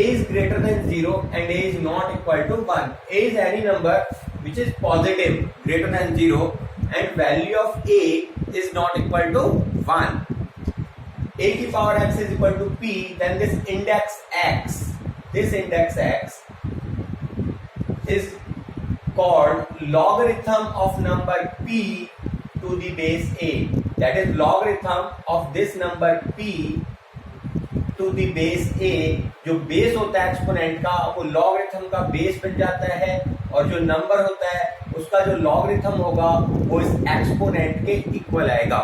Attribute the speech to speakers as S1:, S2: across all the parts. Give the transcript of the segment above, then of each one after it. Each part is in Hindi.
S1: a is greater than 0 and a is not equal to 1. A is any number which is positive greater than 0 and value of a is not equal to 1. A की power x is equal to p, then this index x is called logarithm of number p to the base a. That is logarithm of this number p to the base a. जो बेस होता है एक्सपोनेंट का वो लॉगरिथम का बेस बन जाता है और जो नंबर होता है उसका जो लॉगरिथम होगा वो इस एक्सपोनेंट के इक्वल आएगा.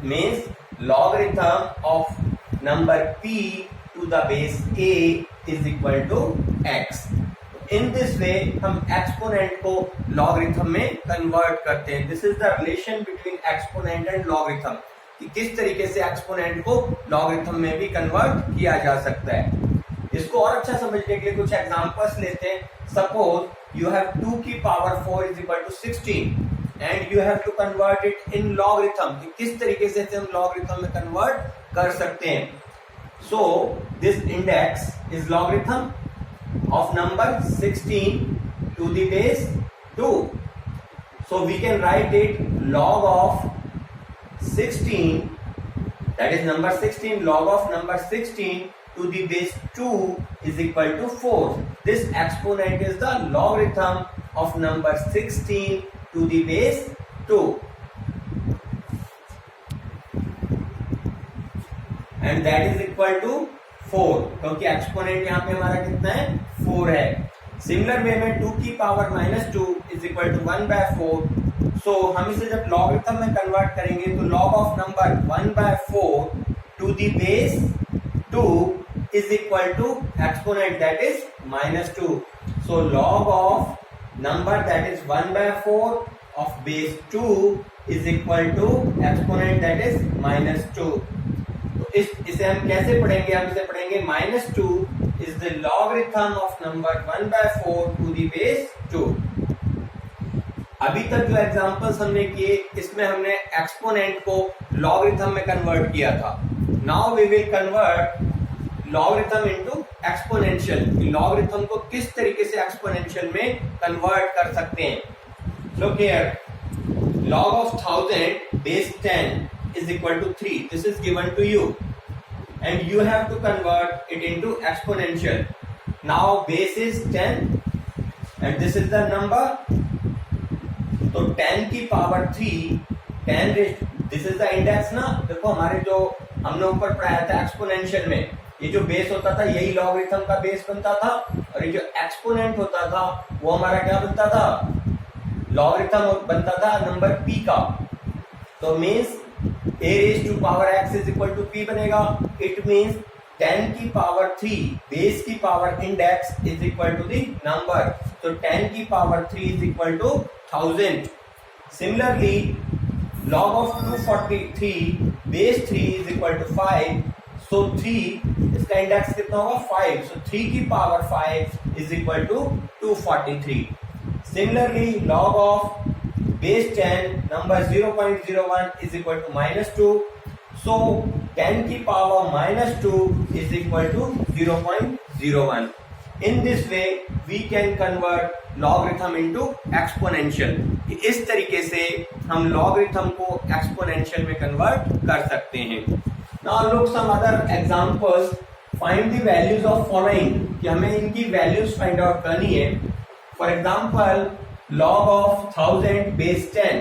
S1: Means logarithm of number p to the base a is equal to x. In this way हम एक्सपोनेंट को लॉगरिथम में कन्वर्ट करते हैं. This is the relation between exponent and logarithm कि किस तरीके से एक्सपोनेंट को लॉगरिथम में भी कन्वर्ट किया जा सकता है. इसको और अच्छा समझने के लिए कुछ एग्जांपल्स लेते हैं. सपोज यू हैव 2 की power 4 is equal to 16 and you have to convert it in logarithm. किस तरीके से हम लॉगरिथम में कन्वर्ट कर सकते हैं. So this index is logarithm of number 16 to the base 2. So we can write it log of 16, that is number 16, log of number 16 to the base 2 is equal to 4. This exponent is the logarithm of number 16 to the base 2. And that is equal to 4 क्योंकि एक्सपोनेंट यहाँ पे हमारा कितना है 4 है. सिमिलर वे में 2 की power -2 is equal to 1/4. So हम इसे जब लॉगरिथम में कन्वर्ट करेंगे तो log of number 1/4 to the base 2 is equal to exponent that is -2. So log of number that is 1/4 of base 2 is equal to exponent that is -2. इसे हम कैसे पढ़ेंगे. हम इसे पढ़ेंगे -2 is the logarithm of number 1/4 to the base 2. अभी तक जो एग्जांपल्स हमने किए इसमें हमने एक्सपोनेंट को लॉगरिथम में कन्वर्ट किया था. Now we will convert logarithm into exponential. Logarithm को किस तरीके से एक्सपोनेंशियल में कन्वर्ट कर सकते हैं. Look here, log of 1000 base 10 is equal to 3. This is given to you and you have to convert it into exponential. Now base is 10 and this is the number. तो 10 की power 3 10 this is the index ना. देखो हमारे जो हमने ऊपर पढ़ाया था एक्सपोनेंशियल में ये जो बेस होता था यही लॉगरिथम का बेस बनता था और ये जो एक्सपोनेंट होता था वो हमारा क्या बनता था लॉगरिथम बनता था नंबर p का. तो means a raised to power x is equal to p बनेगा. It means 10 की पावर 3 बेस की power index is equal to the number. So 10 की power 3 is equal to 1000. Similarly, log of 243 base 3 is equal to 5. So 3 इसका इंडेक्स कितना होगा 5. So 3 की power 5 is equal to 243. Similarly, log of base 10 number 0.01 is equal to -2. So 10 की power -2 is equal to 0.01. In this way we can convert logarithm into exponential. इस तरीके से हम logarithm को exponential में convert कर सकते हैं. Now look some other examples. Find the values of following. कि हमें इनकी values find out करनी है. For example, log of 1000 base 10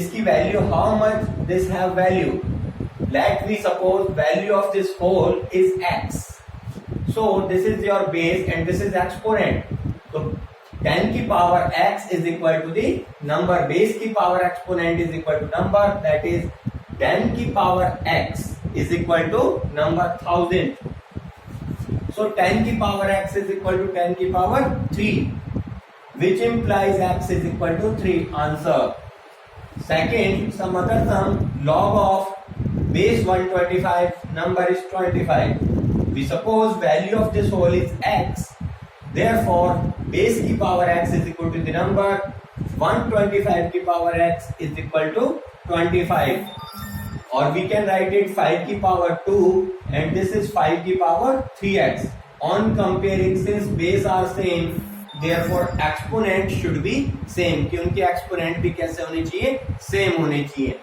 S1: इसकी value how much this have value. Let me suppose value of this whole is x. So this is your base and this is exponent. So 10 की power x is equal to the number. Base की power exponent is equal to number, that is 10 की power x is equal to number 1000. So 10 की power x is equal to 10 की power 3, which implies x is equal to 3. Answer. Second, some other sum, log of base 125 number is 25. We suppose value of this whole is x. Therefore, base की power x is equal to the number. 125 की power x is equal to 25. Or we can write it 5 की power 2 and this is 5 की power 3x. On comparing since base are same therefore exponent should be same, कि उनके एक्सपोनेंट भी कैसे होने चाहिए, सेम होने चाहिए।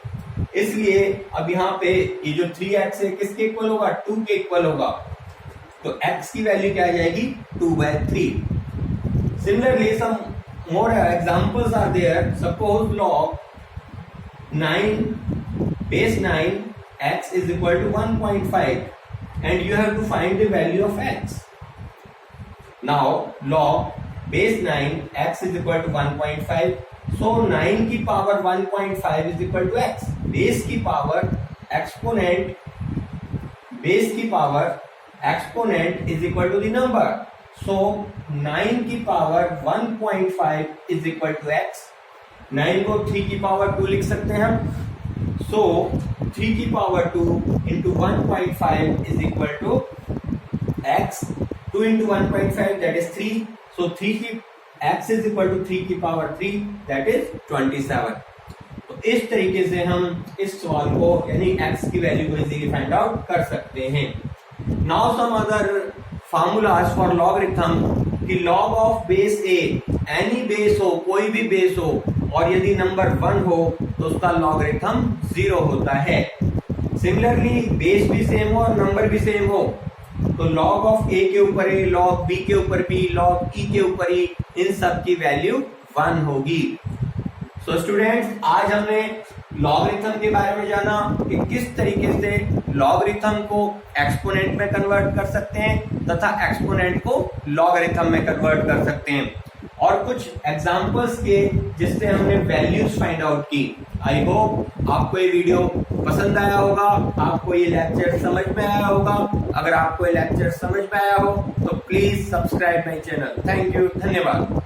S1: इसलिए अब यहाँ पे ये जो 3x है किसके इक्वल होगा, 2 के इक्वल होगा, तो x की वैल्यू क्या आ जाएगी, 2/3। Similarly some more examples are there. Suppose log 9 base 9 x is equal to 1.5 and you have to find the value of x. Now log base 9 x is equal to 1.5, so 9 की power 1.5 is equal to x. Base की पावर एक्सपोनेंट, बेस की power exponent is equal to the number, so 9 की power 1.5 is equal to x। 9 को 3 की पावर 2 लिख सकते हैं हम, सो 3 की power 2 into 1.5 is equal to x। 2 into 1.5 that is 3, so 3 की x इज इक्वल टू 3 की पावर 3 दैट इज 27। तो इस तरीके से हम इस सवाल को यानी x की वैल्यू को इजीली फाइंड आउट कर सकते हैं। Now some other formulas for logarithm, कि log of base a, any base हो, कोई भी बेस हो, और यदि नंबर 1 हो तो उसका लॉगरिथम 0 होता है। सिमिलरली बेस भी सेम हो और नंबर भी सेम हो तो log ऑफ a के ऊपर a, log b के ऊपर b, log e के ऊपर e, इन सब की वैल्यू 1 होगी। सो स्टूडेंट्स, आज हमने लॉगरिथम के बारे में जाना कि किस तरीके से लॉगरिथम को एक्सपोनेंट में कन्वर्ट कर सकते हैं तथा एक्सपोनेंट को लॉगरिथम में कन्वर्ट कर सकते हैं, और कुछ एग्जांपल्स के जिससे हमने वैल्यूज फाइंड आउट की। आई होप आपको ये वीडियो पसंद आया होगा, आपको ये लेक्चर समझ में आया होगा। अगर आपको ये लेक्चर समझ में आया हो तो please subscribe my channel. Thank you, धन्यवाद।